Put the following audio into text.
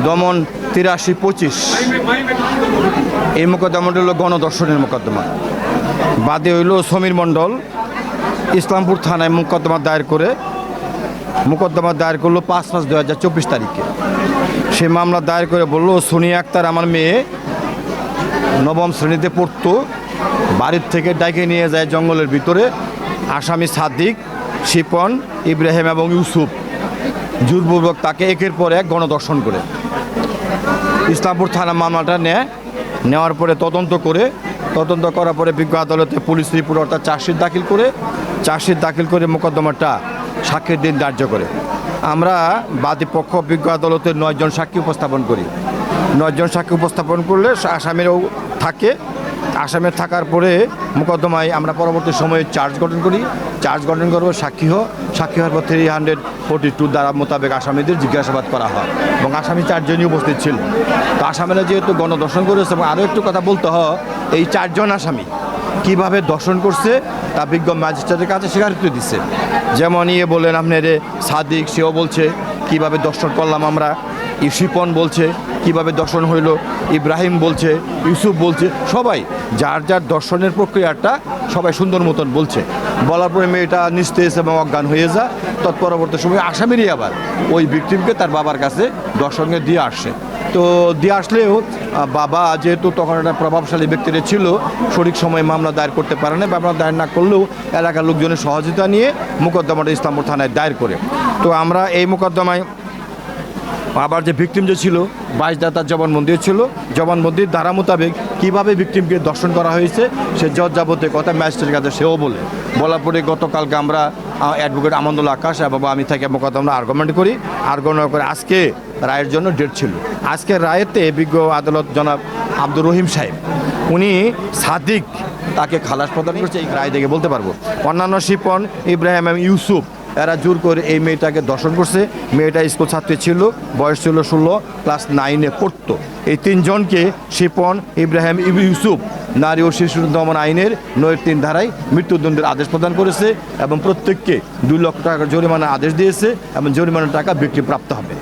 দমন 83-25। এই মোকদ্দমাটা হলো গণধর্ষণের মোকদ্দমা। বাদী হইল সমীর মণ্ডল, ইসলামপুর থানায় মোকদ্দমা দায়ের করলো 5/5/2024 তারিখে। সে মামলা দায়ের করে বললো সোনিয়া আক্তার আমার মেয়ে নবম শ্রেণীতে পড়তো, বাড়ির থেকে ডাইকে নিয়ে যায় জঙ্গলের ভিতরে। আসামি সাদিক, শিপন, ইব্রাহিম এবং ইউসুফ জোরপূর্বক তাকে একের পর এক গণধর্ষণ করে। ইসলামপুর থানা মামলাটা নেওয়ার পরে তদন্ত করার পরে বিজ্ঞ আদালতে পুলিশ রিপোর্ট অর্থাৎ চার্জশিট দাখিল করে মোকদ্দমাটা সাক্ষীর দিন ধার্য করে। আমরা বাদী পক্ষ বিজ্ঞ আদালতে 9 জন সাক্ষী উপস্থাপন করি। 9 জন সাক্ষী উপস্থাপন করলে আসামিরাও থাকে। আসামের থাকার পরে মোকদ্দমায় আমরা পরবর্তী সময়ে চার্জ গঠন করবো। সাক্ষী হওয়ার পর 342 ধারা মোতাবেক আসামিদের জিজ্ঞাসাবাদ করা হয় এবং আসামি 4 জনই উপস্থিত ছিল। তো আসামিরা যেহেতু গণধর্ষণ করেছে, এবং আরও একটু কথা বলতে হয়, এই 4 জন আসামি কীভাবে দর্শন করছে তা বিজ্ঞ ম্যাজিস্ট্রেটের কাছে স্বীকারোক্তি দিচ্ছে। যেমন বললেন আপনার সাদিক, সেও বলছে কিভাবে দর্শন করলাম আমরা। শিপন বলছে কিভাবে দর্শন হইল, ইব্রাহিম বলছে, ইউসুফ বলছে। সবাই যার দর্শনের প্রক্রিয়াটা সবাই সুন্দর মতন বলছে। বলার পরে মেয়েটা নিস্তেজ এবং অজ্ঞান হয়ে যায়। তৎপরবর্তী সময় আসামিরই আবার ওই ভিকটিমকে তার বাবার কাছে দর্শনে দিয়ে আসছে। তো দিয়ে আসলেও বাবা যেহেতু তখন একটা প্রভাবশালী ব্যক্তিরা ছিল, সঠিক সময়ে মামলা দায়ের করতে পারে না। মামলা দায়ের না করলেও এলাকার লোকজনের সহযোগিতা নিয়ে মোকদ্দমাটা ইসলামপুর থানায় দায়ের করে। তো আমরা এই মোকদ্দমায় আবার যে ভিকটিম যে ছিল 22 দাতার জবানবন্দি ছিল। জবানবন্দির ধারা মোতাবেক কীভাবে ভিকটিমকে দর্শন করা হয়েছে সে যাবতীয় কথা ম্যাজিস্ট্রেটের কাছে সেও বলার পরে গতকালকে আমরা অ্যাডভোকেট আমন্দুল্লাহ আকাশ এবং আমি থেকে মোকদ্দমা আর্গুমেন্ট করে আজকে রায়ের জন্য ডেট ছিল। আজকে রায়েতে বিজ্ঞ আদালত জনাব আব্দুর রহিম সাহেব উনি সাদিক তাকে খালাস প্রদান করছে। এই রায় দেখে বলতে পারবো অন্যান্য শিপন, ইব্রাহিম এবং ইউসুফ এরা জোর করে এই মেয়েটাকে দর্শন করছে। মেয়েটা স্কুল ছাত্রী ছিল, বয়স ছিল 16, ক্লাস 9-এ পড়তো। এই 3 জনকে শিপন, ইব্রাহিম, ইউসুফ নারী ও শিশু দমন আইনের 9-3 ধারায় মৃত্যুদণ্ডের আদেশ প্রদান করেছে এবং প্রত্যেককে 2 লক্ষ টাকা জরিমানার আদেশ দিয়েছে এবং জরিমানার টাকা ব্যক্তি প্রাপ্ত হবে।